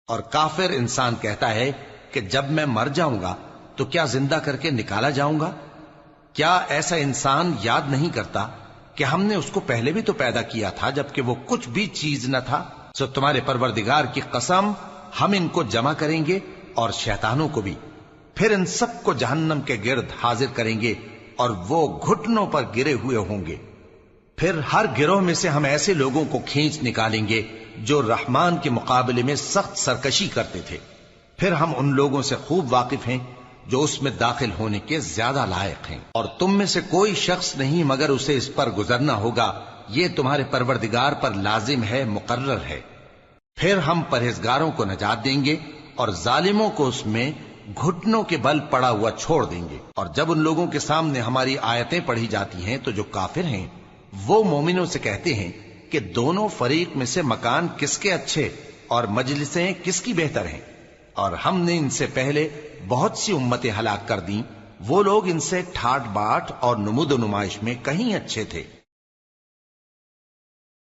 اور کافر انسان کہتا ہے کہ جب میں مر جاؤں گا تو کیا زندہ کر کے نکالا جاؤں گا؟ کیا ایسا انسان یاد نہیں کرتا کہ ہم نے اس کو پہلے بھی تو پیدا کیا تھا جبکہ وہ کچھ بھی چیز نہ تھا؟ سو تمہارے پروردگار کی قسم ہم ان کو جمع کریں گے اور شیطانوں کو بھی، پھر ان سب کو جہنم کے گرد حاضر کریں گے اور وہ گھٹنوں پر گرے ہوئے ہوں گے۔ پھر ہر گروہ میں سے ہم ایسے لوگوں کو کھینچ نکالیں گے جو رحمان کے مقابلے میں سخت سرکشی کرتے تھے، پھر ہم ان لوگوں سے خوب واقف ہیں جو اس میں داخل ہونے کے زیادہ لائق ہیں، اور تم میں سے کوئی شخص نہیں مگر اسے اس پر گزرنا ہوگا، یہ تمہارے پروردگار پر لازم ہے، مقرر ہے۔ پھر ہم پرہیزگاروں کو نجات دیں گے اور ظالموں کو اس میں گھٹنوں کے بل پڑا ہوا چھوڑ دیں گے۔ اور جب ان لوگوں کے سامنے ہماری آیتیں پڑھی جاتی ہیں تو جو کافر ہیں وہ مومنوں سے کہتے ہیں کہ دونوں فریق میں سے مکان کس کے اچھے اور مجلسیں کس کی بہتر ہیں، اور ہم نے ان سے پہلے بہت سی امتیں ہلاک کر دیں، وہ لوگ ان سے ٹھاٹ باٹ اور نمود و نمائش میں کہیں اچھے تھے۔